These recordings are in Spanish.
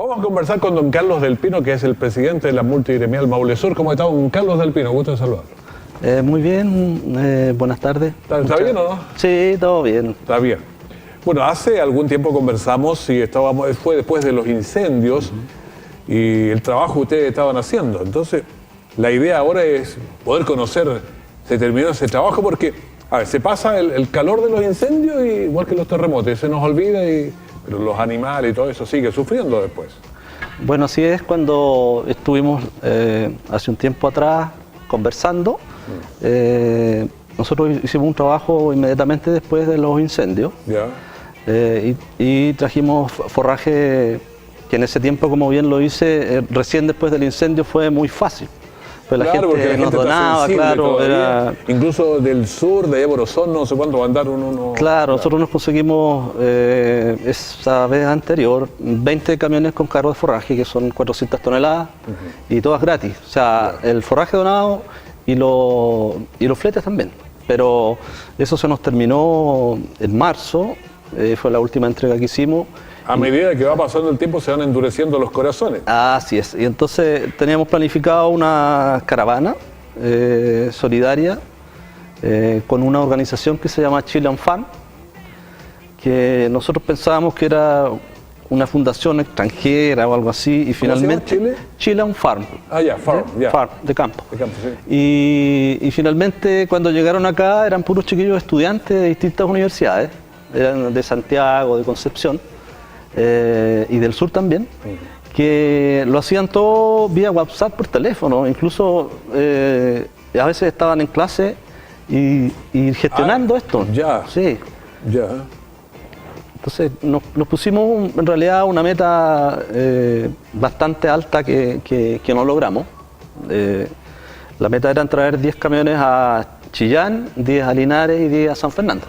Vamos a conversar con don Carlos del Pino, que es el presidente de la multigremial Maule Sur. ¿Cómo está don Carlos del Pino? Gusto de saludarlo. Muy bien, buenas tardes. ¿Está bien o no? Sí, todo bien. Está bien. Bueno, hace algún tiempo conversamos y fue después de los incendios y el trabajo que ustedes estaban haciendo. Entonces, la idea ahora es poder conocer, se terminó ese trabajo porque, a ver, se pasa el calor de los incendios y, igual que los terremotos, se nos olvida, pero los animales y todo eso sigue sufriendo después. Bueno, así es, cuando estuvimos hace un tiempo atrás conversando, nosotros hicimos un trabajo inmediatamente después de los incendios. Ya. Y trajimos forraje que en ese tiempo, como bien lo hice, recién después del incendio fue muy fácil. Pues Claro, porque la gente nos está donaba, sensible claro. todavía. Incluso del sur, de Eborozón, no sé cuánto mandaron uno. Claro, nosotros nos conseguimos esa vez anterior 20 camiones con cargo de forraje, que son 400 toneladas, y todas gratis. O sea, el forraje donado y los fletes también. Pero eso se nos terminó en marzo, fue la última entrega que hicimos. A medida que va pasando el tiempo se van endureciendo los corazones. Así es, y entonces teníamos planificado una caravana solidaria con una organización que se llama Chilean Farm, que nosotros pensábamos que era una fundación extranjera o algo así, y finalmente... ¿Cómo se llama? Chilean Farm. Ah, ya, farm, ya. Farm, de campo. De campo, sí. Y finalmente cuando llegaron acá eran puros chiquillos estudiantes de distintas universidades, eran de Santiago, de Concepción, y del sur también, que lo hacían todo vía WhatsApp por teléfono, incluso a veces estaban en clase y gestionando esto. Ya. Sí. Ya. Entonces nos pusimos en realidad una meta bastante alta que no logramos. La meta era traer 10 camiones a Chillán, 10 a Linares y 10 a San Fernando.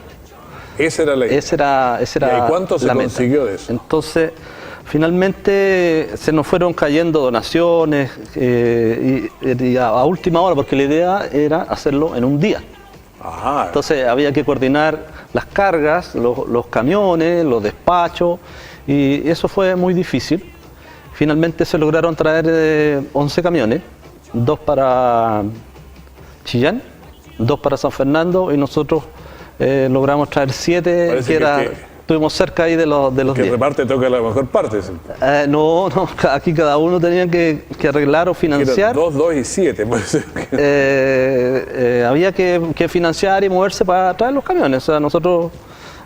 Esa era la idea. Esa era ¿Y cuánto se la consiguió meta. de eso? Entonces, finalmente se nos fueron cayendo donaciones y a última hora, porque la idea era hacerlo en un día. Ajá. Entonces había que coordinar las cargas, los camiones, los despachos, y eso fue muy difícil. Finalmente se lograron traer 11 camiones, 2 para Chillán, 2 para San Fernando, y nosotros logramos traer 7, Parece que estuvimos cerca ahí de los Que 10. reparte toca la mejor parte. ¿Sí? No, aquí cada uno tenía que arreglar o financiar. 2, 2 y 7. Había que financiar y moverse para traer los camiones. O sea, nosotros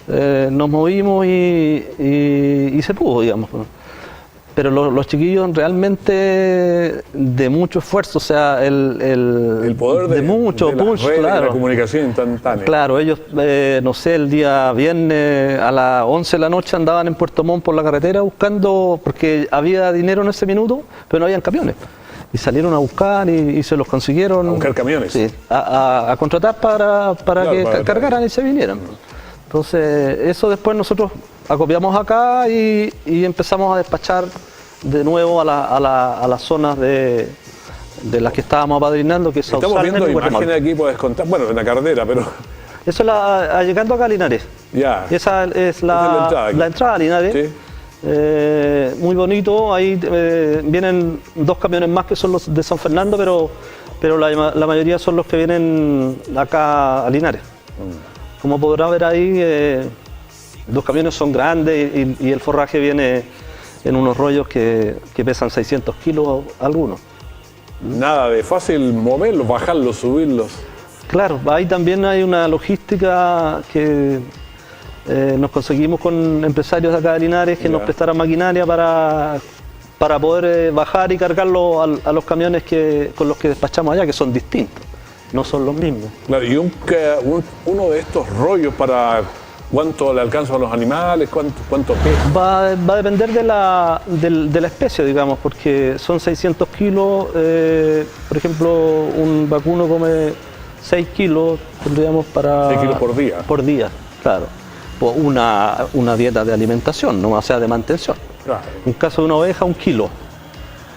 nos movimos y se pudo, digamos. Pero los chiquillos realmente de mucho esfuerzo, o sea, el poder de mucho las push, redes, claro. de la comunicación instantánea. Claro, ellos, no sé, el día viernes a las 11 de la noche andaban en Puerto Montt por la carretera buscando, porque había dinero en ese minuto, pero no habían camiones. Y salieron a buscar y se los consiguieron. A buscar camiones. Sí, a contratar para que cargaran y se vinieran. Entonces, eso después nosotros acopiamos acá y empezamos a despachar de nuevo a las zonas de las que estábamos apadrinando, que es Estamos viendo imágenes aquí, puedes contar, bueno, en la carretera, pero... Eso es llegando acá a Linares. Ya. Esa es la entrada a Linares. Sí. Muy bonito, ahí vienen 2 camiones más que son los de San Fernando, pero la mayoría son los que vienen acá a Linares. Como podrá ver ahí, los camiones son grandes y el forraje viene en unos rollos que pesan 600 kilos algunos. Nada de fácil moverlos, bajarlos, subirlos. Claro, ahí también hay una logística que nos conseguimos con empresarios de acá de Linares que nos prestaran maquinaria para poder bajar y cargarlo a los camiones con los que despachamos allá, que son distintos, no son los mismos. Claro, y uno de estos rollos para cuánto le alcanzan a los animales, cuánto pesa. Va a depender de la especie, digamos, porque son 600 kilos, por ejemplo, un vacuno come 6 kilos, tendríamos para... 6 kilos por día. Por día, claro. Una dieta de alimentación, no sea de mantención. Claro. En caso de una oveja, 1 kilo.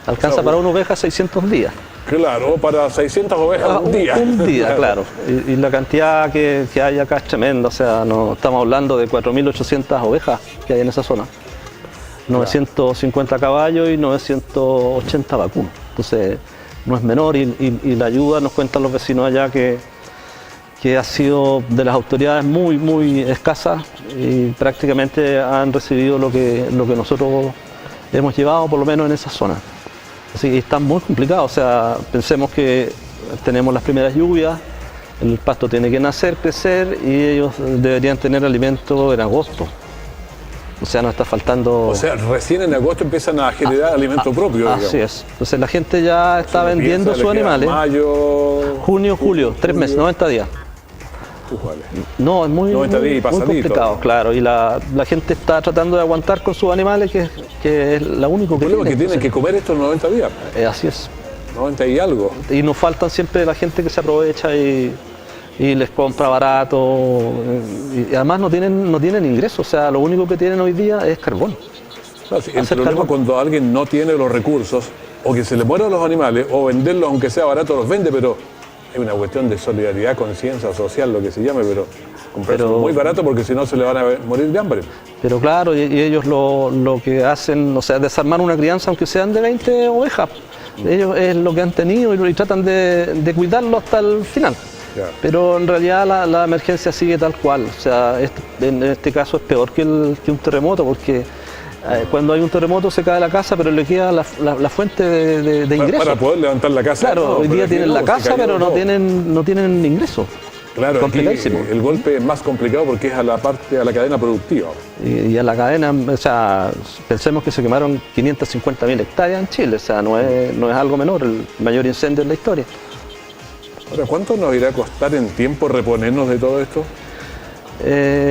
Alcanza para una oveja 600 días. Claro, para 600 ovejas un día. Un día, claro. Y la cantidad que hay acá es tremenda, o sea, no, estamos hablando de 4.800 ovejas que hay en esa zona. 950 caballos y 980 vacunos. Entonces no es menor y la ayuda, nos cuentan los vecinos allá, que ha sido de las autoridades muy escasa y prácticamente han recibido lo que nosotros hemos llevado, por lo menos en esa zona. Así que está muy complicado, o sea, pensemos que tenemos las primeras lluvias, el pasto tiene que nacer, crecer y ellos deberían tener alimento en agosto. O sea, nos está faltando... O sea, recién en agosto empiezan a generar alimento propio, digamos. Así es. Entonces la gente ya está vendiendo sus animales. Mayo... Junio, julio, 3 meses, 90 días. Vale. No, es muy complicado, ¿no? claro. Y la gente está tratando de aguantar con sus animales, que es la única que tienen. Tienen que comer estos 90 días. Así es. 90 y algo. Y nos faltan siempre la gente que se aprovecha y les compra barato. Y además no tienen ingresos, o sea, lo único que tienen hoy día es carbón. Claro, sí, el problema cuando alguien no tiene los recursos, o que se le mueran los animales, o venderlos aunque sea barato los vende, pero es una cuestión de solidaridad, conciencia social, lo que se llame, pero comprarlo muy barato porque si no se le van a morir de hambre. Pero claro, y ellos lo que hacen, o sea, desarmar una crianza aunque sean de 20 ovejas. Ellos es lo que han tenido y tratan de cuidarlo hasta el final. Claro. Pero en realidad la emergencia sigue tal cual. O sea, en este caso es peor que un terremoto, porque cuando hay un terremoto se cae la casa, pero le queda la fuente de ingresos. Para poder levantar la casa. Claro, hoy día tienen la casa, pero no tienen ingresos. Claro, aquí el golpe es más complicado porque es a la cadena productiva. Y a la cadena, o sea, pensemos que se quemaron 550.000 hectáreas en Chile, o sea, no es algo menor, el mayor incendio en la historia. Ahora, ¿cuánto nos irá a costar en tiempo reponernos de todo esto?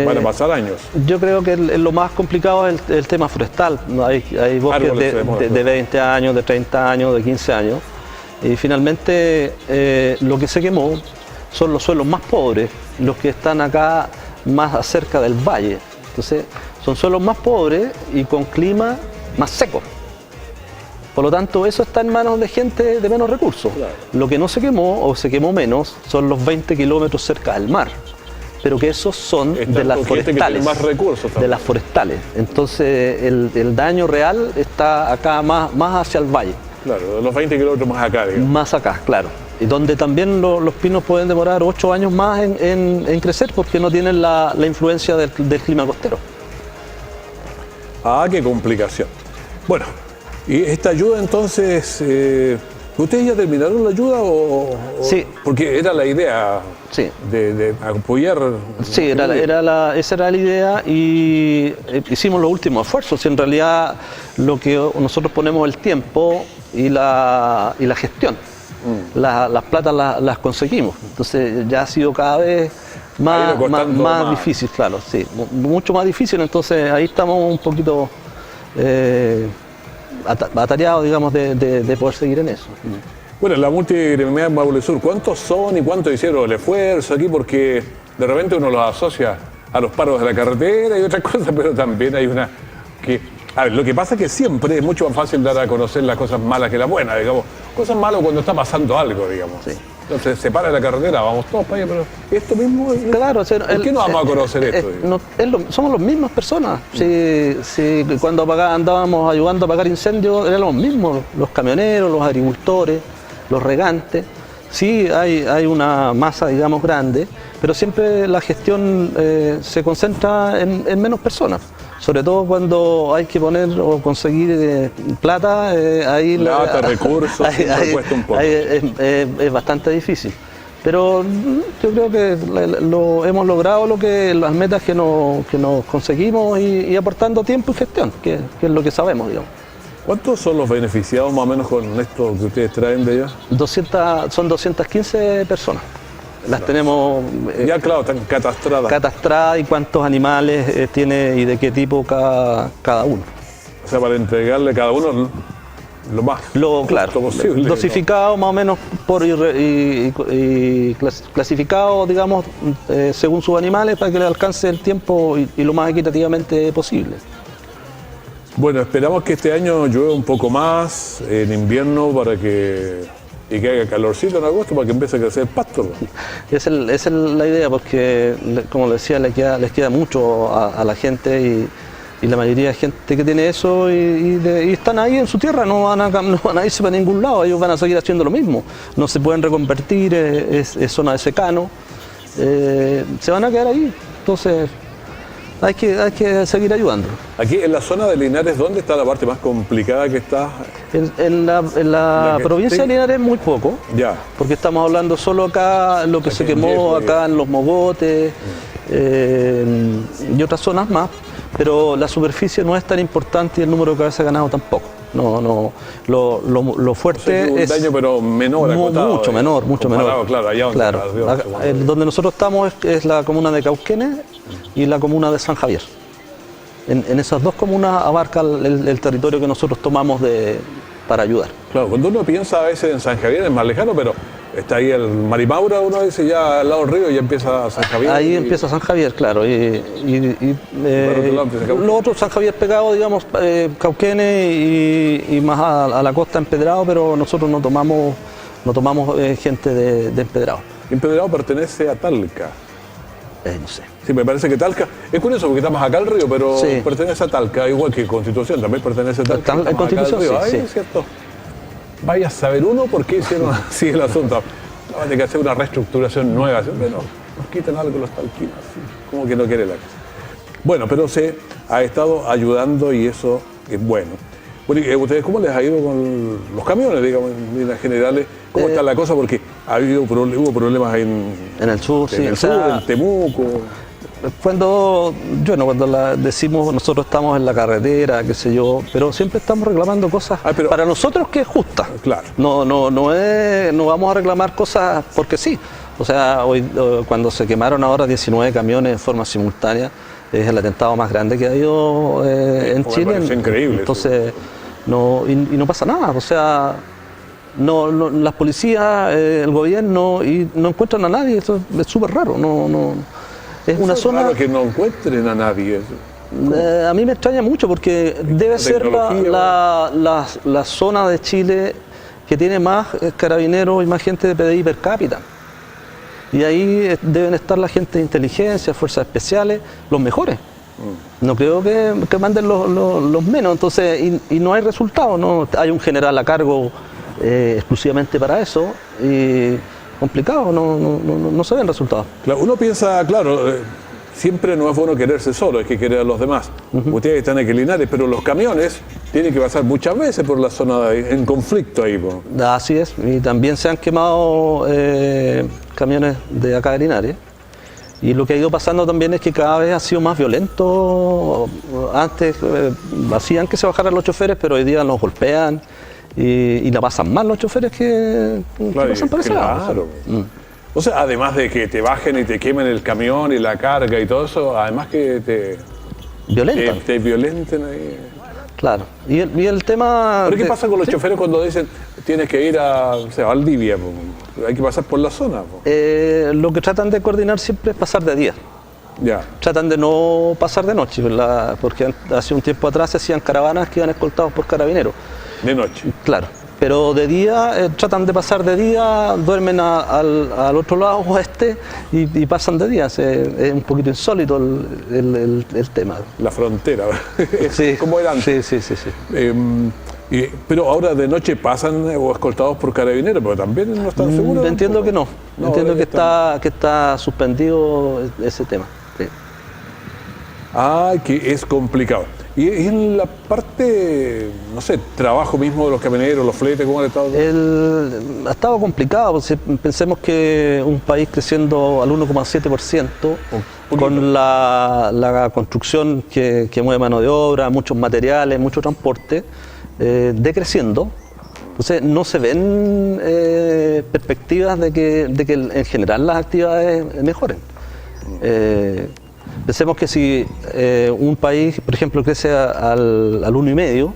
Van a pasar años. Yo creo que lo más complicado es el tema forestal. Hay bosques de 20 años, de 30 años, de 15 años. Y finalmente lo que se quemó son los suelos más pobres, los que están acá más cerca del valle. Entonces, son suelos más pobres y con clima más seco. Por lo tanto, eso está en manos de gente de menos recursos. Claro. Lo que no se quemó, o se quemó menos, son los 20 kilómetros cerca del mar. Pero que esos son de las forestales. Más recursos de las forestales. Entonces, el daño real está acá más hacia el valle. Claro, los 20 kilómetros más acá, digamos. Más acá, claro. Y donde también los pinos pueden demorar 8 años más en crecer porque no tienen la influencia del clima costero. Ah, qué complicación. Bueno, y esta ayuda entonces, ¿ustedes ya terminaron la ayuda o sí? Porque era la idea, sí, de apoyar. Sí, esa era la idea y hicimos los últimos esfuerzos. En realidad lo que nosotros ponemos el tiempo y la gestión. Las platas las conseguimos, entonces ya ha sido cada vez más difícil, claro, sí, mucho más difícil, entonces ahí estamos un poquito atareados, digamos, de poder seguir en eso. Bueno, la multigremial Maule Sur, ¿cuántos son y cuánto hicieron el esfuerzo aquí? Porque de repente uno los asocia a los paros de la carretera y otras cosas, pero también hay una que... A ver, lo que pasa es que siempre es mucho más fácil dar a conocer las cosas malas que las buenas, digamos. Cosas malas cuando está pasando algo, digamos. Sí. Entonces se para la carretera, vamos todos para allá, pero esto mismo... Claro, ¿por qué no vamos a conocer esto? Somos las mismas personas. Si cuando andábamos ayudando a apagar incendios, eran los mismos, los camioneros, los agricultores, los regantes. Sí, hay una masa, digamos, grande, pero siempre la gestión se concentra en menos personas. Sobre todo cuando hay que poner o conseguir plata, ahí recursos, cuesta un poco. Es bastante difícil. Pero yo creo que hemos logrado las metas que nos conseguimos y aportando tiempo y gestión, que es lo que sabemos, digamos. ¿Cuántos son los beneficiados más o menos con esto que ustedes traen de allá? Son 215 personas. Las tenemos ya, claro, están catastradas. Catastradas y cuántos animales tiene y de qué tipo cada uno. O sea, para entregarle a cada uno lo más claro, posible. Dosificado, ¿no? Más o menos y clasificado, digamos, según sus animales para que le alcance el tiempo y lo más equitativamente posible. Bueno, esperamos que este año llueva un poco más en invierno y que haya calorcito en agosto para que empiece a crecer el pasto. Esa es la idea, porque como les decía, les queda mucho a la gente y la mayoría de gente que tiene eso y están ahí en su tierra, no van a irse para ningún lado, ellos van a seguir haciendo lo mismo, no se pueden reconvertir, es zona de secano, se van a quedar ahí, entonces hay que seguir ayudando. Aquí en la zona de Linares, ¿dónde está la parte más complicada que está? En la provincia de Linares muy poco, Ya. porque estamos hablando solo acá, lo que Aquí se en quemó Yeco, acá en Los Mogotes y otras zonas más, pero la superficie no es tan importante y el número de cabezas de ganado tampoco. No, lo fuerte O sea, es un daño pero menor, acotado, mucho menor. Claro, allá donde Claro. Donde nosotros estamos es la comuna de Cauquenes y la comuna de San Javier. En esas dos comunas abarca el territorio que nosotros tomamos para ayudar. Claro, cuando uno piensa a veces en San Javier es más lejano, pero está ahí el Marimaura, uno dice ya al lado del río y ya empieza San Javier. Ahí empieza San Javier, claro. Lo otro, San Javier pegado, digamos, Cauquenes y más a la costa Empedrado, pero nosotros no tomamos gente de Empedrado. Empedrado pertenece a Talca. No sé. Sí, me parece que Talca, es curioso porque estamos acá al río, pero Sí. pertenece a Talca, igual que Constitución, también pertenece a Talca. Tal- estamos Constitución, acá al río. sí, Ahí, sí. es cierto. Vaya a saber uno por qué hicieron así el asunto. No, van a tener que hacer una reestructuración nueva. Bueno, nos quitan algo los talquinos, así, como que no quiere la cosa. Bueno, pero se ha estado ayudando y eso es bueno. Bueno, ¿y ustedes cómo les ha ido con los camiones, digamos, en líneas generales? ¿Cómo está la cosa? Porque hubo problemas en En el sur, sí. el O sur, sea, en Temuco. cuando decimos nosotros estamos en la carretera, qué sé yo, pero siempre estamos reclamando cosas pero- para nosotros que es justa. Claro. No vamos a reclamar cosas porque sí. O sea, cuando se quemaron ahora 19 camiones en forma simultánea, es el atentado más grande que ha habido en me Chile. parece increíble eso. Entonces, no pasa nada. O sea, las policías, el gobierno, y no encuentran a nadie. Eso es súper raro. Es una Es zona. raro que no encuentren a nadie. A mí me extraña mucho porque debe ser la zona de Chile que tiene más carabineros y más gente de PDI per cápita. Y ahí deben estar la gente de inteligencia, fuerzas especiales, los mejores. No creo que manden los menos, entonces, y no hay resultados, ¿no? Hay un general a cargo exclusivamente para eso, y complicado, no se ven resultados. Claro, uno piensa, claro, siempre no es bueno quererse solo, es que querer a los demás. Ustedes están aquí en Linares, pero los camiones tienen que pasar muchas veces por la zona en conflicto ahí. Po. Así es, y también se han quemado camiones de acá de Linares. Y lo que ha ido pasando también es que cada vez ha sido más violento. Antes hacían que se bajaran los choferes, pero hoy día los golpean y la pasan mal los choferes que pasan por ese lado. Claro. O sea, además de que te bajen y te quemen el camión y la carga y todo eso, además que Violentan. te violenten ahí. Claro. Y el tema. ¿Pero qué pasa con los choferes cuando dicen tienes que ir a Valdivia? Po? Hay que pasar por la zona. Po. Lo que tratan de coordinar siempre es pasar de día. Ya. Tratan de no pasar de noche, porque hace un tiempo atrás se hacían caravanas que iban escoltados por carabineros. De noche. Claro. Pero de día, tratan de pasar de día, duermen al otro lado oeste y pasan de día. Es un poquito insólito el tema. La frontera. Sí, como era antes. Sí. Pero ahora de noche pasan o escoltados por carabineros, pero también no están seguros. Entiendo que no. Entiendo que está suspendido ese tema. Sí. Que es complicado. Y en la parte, no sé, trabajo mismo de los camioneros, los fletes, ¿cómo han estado? Ha estado complicado, pues, pensemos que un país creciendo al 1,7%, con la construcción que mueve mano de obra, muchos materiales, mucho transporte, decreciendo. Entonces no se ven perspectivas de que en general las actividades mejoren. Pensemos que si un país, por ejemplo, crece al 1,5%,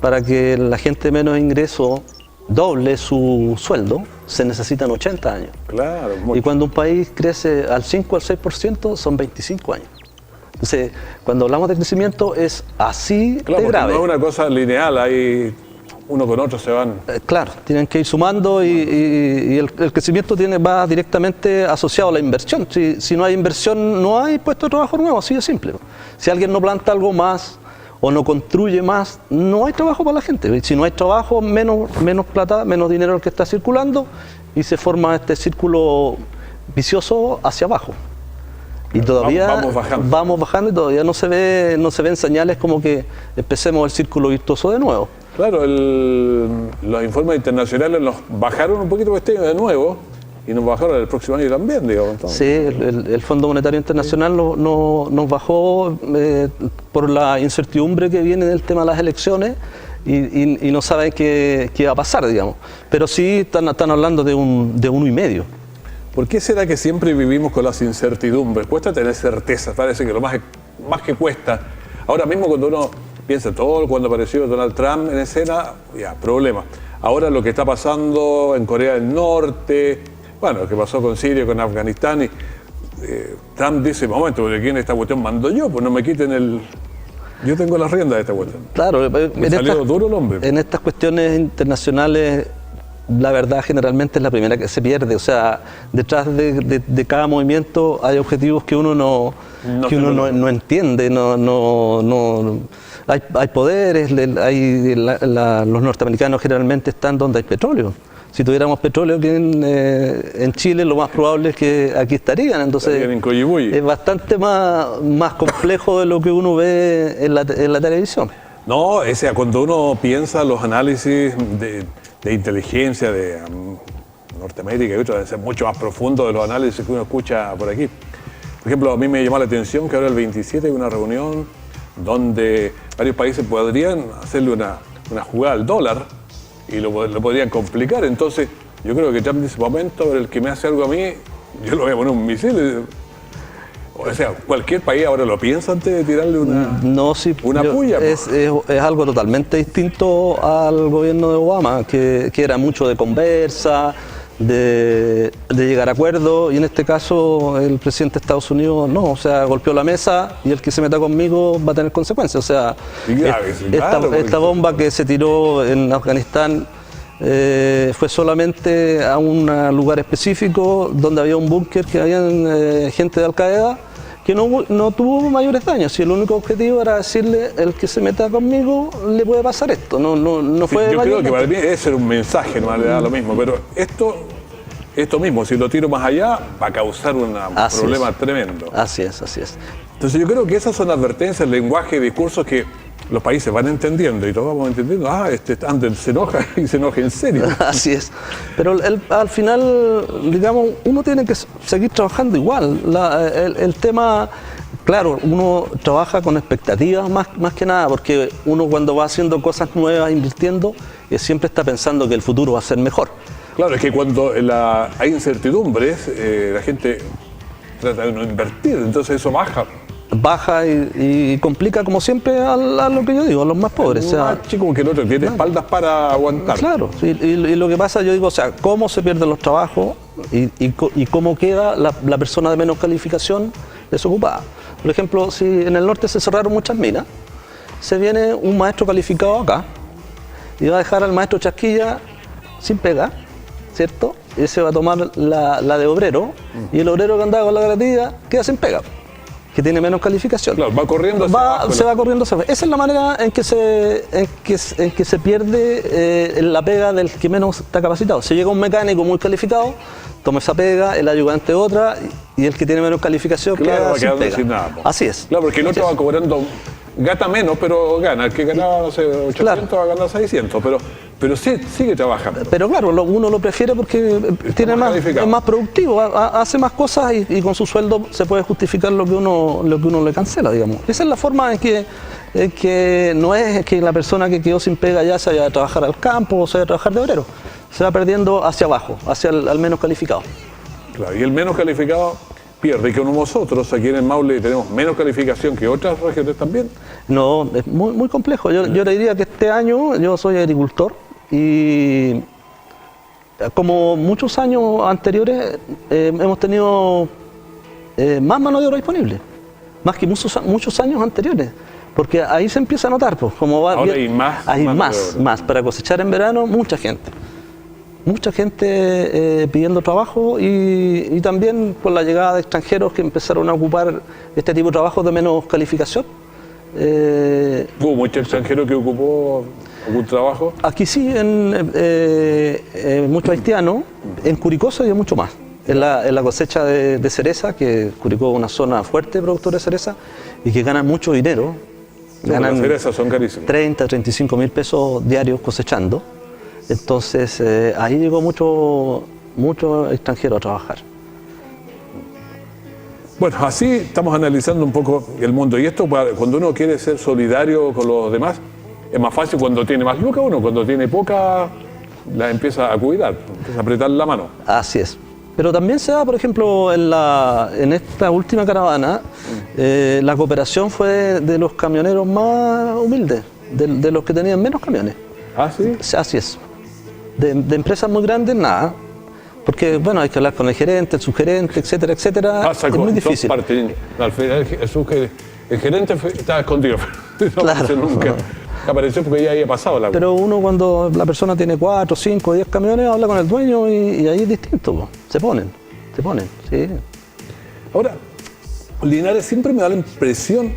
para que la gente de menos ingreso doble su sueldo, se necesitan 80 años. Claro. Y cuando un país crece al 5 al 6%, son 25 años. Entonces, cuando hablamos de crecimiento es así Claro, de grave. no es una cosa lineal, hay uno con otro se van. Claro, tienen que ir sumando y el crecimiento va directamente asociado a la inversión. Si no hay inversión, no hay puesto de trabajo nuevo, así de simple. Si alguien no planta algo más o no construye más, no hay trabajo para la gente. Si no hay trabajo, menos plata, menos dinero el que está circulando y se forma este círculo vicioso hacia abajo. Y todavía vamos bajando y todavía no se ven señales como que empecemos el círculo virtuoso de nuevo. Claro, los informes internacionales nos bajaron un poquito este año de nuevo y nos bajaron el próximo año también, digamos. Entonces. Sí, el Fondo Monetario Internacional nos bajó por la incertidumbre que viene del tema de las elecciones y no saben qué va a pasar, digamos. Pero sí están hablando de 1,5. ¿Por qué será que siempre vivimos con las incertidumbres? Cuesta tener certeza, parece que lo más que cuesta. Ahora mismo cuando uno piensa todo, cuando apareció Donald Trump en escena, ya, problema. Ahora lo que está pasando en Corea del Norte, bueno, lo que pasó con Siria, con Afganistán, y Trump dice, momento, porque aquí en esta cuestión mando yo, pues no me quiten yo tengo las riendas de esta cuestión. Claro, me salió duro el hombre. En estas cuestiones internacionales, la verdad generalmente es la primera que se pierde. O sea, detrás de cada movimiento hay objetivos que uno no entiende, hay poderes, los norteamericanos generalmente están donde hay petróleo. Si tuviéramos petróleo aquí en Chile, lo más probable es que aquí estarían. Entonces es bastante más complejo de lo que uno ve en la televisión. No, cuando uno piensa los análisis de inteligencia de Norteamérica y otros deben ser mucho más profundos de los análisis que uno escucha por aquí. Por ejemplo, a mí me llamó la atención que ahora el 27 hay una reunión donde varios países podrían hacerle una jugada al dólar y lo podrían complicar. Entonces, yo creo que Trump dice, momento, el que me hace algo a mí, yo lo voy a poner un misil. O sea, cualquier país ahora lo piensa antes de tirarle una puya. Es algo totalmente distinto al gobierno de Obama, que era mucho de conversa, de llegar a acuerdos, y en este caso el presidente de Estados Unidos no, o sea, golpeó la mesa y el que se meta conmigo va a tener consecuencias. O sea, esta bomba que se tiró en Afganistán fue solamente a un lugar específico donde había un búnker que habían gente de Al Qaeda que no tuvo mayores daños, y el único objetivo era decirle, el que se meta conmigo le puede pasar esto. No fue yo creo que para mí debe ser un mensaje, no le da lo mismo, pero esto mismo, si lo tiro más allá, va a causar un problema tremendo. Así es. Entonces yo creo que esas son advertencias, el lenguaje, discursos que los países van entendiendo y todos vamos entendiendo, antes se enoja y se enoja en serio. Así es. Pero al final, digamos, uno tiene que seguir trabajando igual. El tema, claro, uno trabaja con expectativas más que nada, porque uno cuando va haciendo cosas nuevas, invirtiendo, siempre está pensando que el futuro va a ser mejor. Claro, es que cuando hay incertidumbres, la gente trata de no invertir, entonces eso baja y complica, como siempre, a lo que yo digo, a los más pobres. O sea, más chico que el otro, tiene espaldas para aguantar. Claro, y lo que pasa, yo digo, o sea, cómo se pierden los trabajos y cómo queda la persona de menos calificación desocupada. Por ejemplo, si en el norte se cerraron muchas minas, se viene un maestro calificado acá y va a dejar al maestro Chasquilla sin pega, ¿cierto? Y se va a tomar la de obrero, y el obrero que andaba con la garantía queda sin pega, que tiene menos calificación. Claro, va corriendo se va corriendo hacia abajo. Esa es la manera en que se pierde la pega del que menos está capacitado. Si llega un mecánico muy calificado, toma esa pega, el ayudante otra, y el que tiene menos calificación queda sin pega. Sin nada, así es. Claro, porque el otro va cobrando, gata menos, pero gana. El que ganaba, no sé, 800 va a ganar 600, pero sí, sigue trabajando. Pero claro, uno lo prefiere porque es más productivo, hace más cosas y con su sueldo se puede justificar lo que uno le cancela, digamos. Esa es la forma en que no es que la persona que quedó sin pega ya se vaya a trabajar al campo o se vaya a trabajar de obrero. Se va perdiendo hacia abajo, hacia el menos calificado. Claro, y el menos calificado pierde, y que nosotros aquí en el Maule tenemos menos calificación que otras regiones también. No, es muy complejo. Yo le diría que este año yo soy agricultor y como muchos años anteriores hemos tenido más mano de obra disponible, más que muchos años anteriores. porque ahí se empieza a notar, pues, como va Ahora bien, hay hay más, más. Para cosechar en verano, mucha gente pidiendo trabajo y también por la llegada de extranjeros que empezaron a ocupar este tipo de trabajo de menos calificación. Hubo mucho extranjero que ocupó algún trabajo. Aquí sí, muchos haitianos, en Curicó se dio mucho más. En la cosecha de cereza, que Curicó es una zona fuerte productora de cereza y que ganan mucho dinero. Las cerezas son carísimas. 30, 35 mil pesos diarios cosechando. Entonces ahí llegó mucho extranjero a trabajar. Bueno, así estamos analizando un poco el mundo. Y esto, cuando uno quiere ser solidario con los demás, es más fácil cuando tiene más lucas uno, cuando tiene poca, la empieza a cuidar, empieza a apretar la mano. Así es. Pero también se da, por ejemplo, en esta última caravana, la cooperación fue de los camioneros más humildes, de los que tenían menos camiones. ¿Ah, sí? Así es. De empresas muy grandes, nada. Porque, bueno, hay que hablar con el gerente, el subgerente, etcétera, etcétera. Pasa es con muy dos difícil. partes. Al final, el gerente estaba escondido. No Claro. apareció nunca. Apareció porque ya había pasado la... Pero uno, cuando la persona tiene 4, 5, 10 camiones, habla con el dueño y ahí es distinto, po. Se ponen, sí. Ahora, Linares siempre me da la impresión,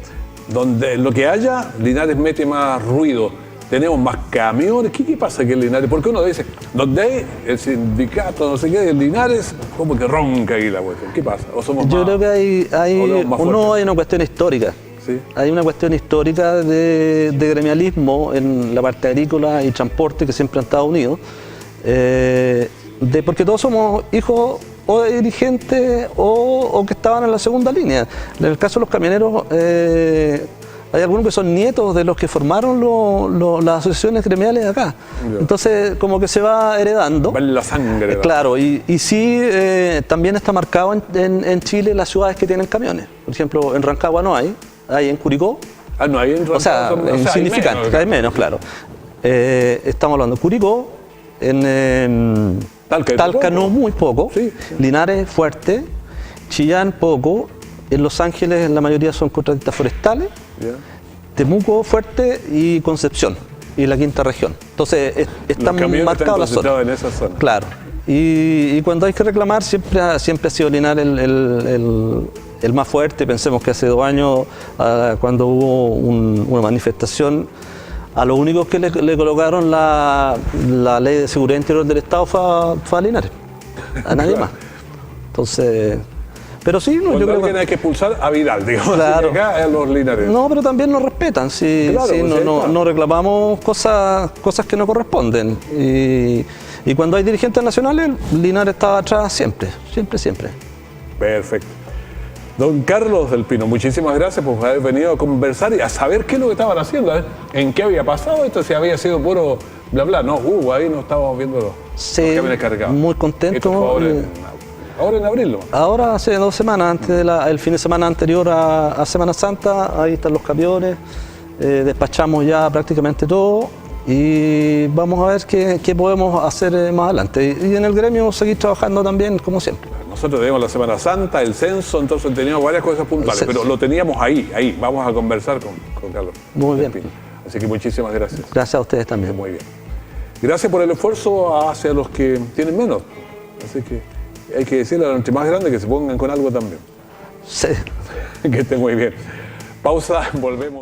donde lo que haya, Linares mete más ruido. Tenemos más camiones. ¿Qué pasa aquí en Linares? Porque uno dice, donde hay el sindicato, no sé qué, de Linares, como que ronca ahí la cuestión. ¿Qué pasa? ¿O somos Yo más, creo que hay una cuestión histórica. ¿sí? Hay una cuestión histórica de gremialismo en la parte agrícola y transporte que siempre han estado unidos. Porque todos somos hijos o de dirigentes o que estaban en la segunda línea. En el caso de los camioneros, hay algunos que son nietos de los que formaron las asociaciones gremiales acá. Entonces, como que se va heredando. Va en la sangre. Claro, y sí, también está marcado en Chile las ciudades que tienen camiones. Por ejemplo, en Rancagua no hay en Curicó. Ah, no, hay en Rancagua. O sea, insignificante, hay menos, claro. Estamos hablando de Curicó, en Talca no, muy poco. Sí. Linares fuerte, Chillán poco. En Los Ángeles la mayoría son contratistas forestales, Yeah. Temuco fuerte y Concepción y la quinta región. Entonces están marcados las zonas. En esa zona. Claro. Y cuando hay que reclamar siempre ha sido Linares el más fuerte. Pensemos que hace 2 años cuando hubo una manifestación, a los únicos que le colocaron la ley de seguridad interior del Estado fue a Linares, a nadie más. Entonces... Pero sí, no, yo creo que hay que expulsar a Vidal, digamos, claro. Acá a los Linares. No, pero también nos respetan, sí, Claro, sí, pues, no reclamamos cosas que no corresponden. Y cuando hay dirigentes nacionales, Linares está atrás siempre. Perfecto. Don Carlos del Pino, muchísimas gracias por haber venido a conversar y a saber qué es lo que estaban haciendo, en qué había pasado esto, si había sido puro bla bla. No, ahí no estábamos viendo los camiones cargados. Muy contento. Esto fue ahora en abril, ¿no? Ahora hace 2 semanas, antes el fin de semana anterior a Semana Santa, ahí están los camiones, despachamos ya prácticamente todo y vamos a ver qué podemos hacer más adelante. Y en el gremio seguir trabajando también, como siempre. Nosotros teníamos la Semana Santa, el censo, entonces teníamos varias cosas puntuales, pero lo teníamos ahí. Vamos a conversar con Carlos. Muy bien. Así que muchísimas gracias. Gracias a ustedes también. Muy bien. Gracias por el esfuerzo hacia los que tienen menos. Así que hay que decirle a los más grandes que se pongan con algo también. Sí. Que estén muy bien. Pausa, volvemos.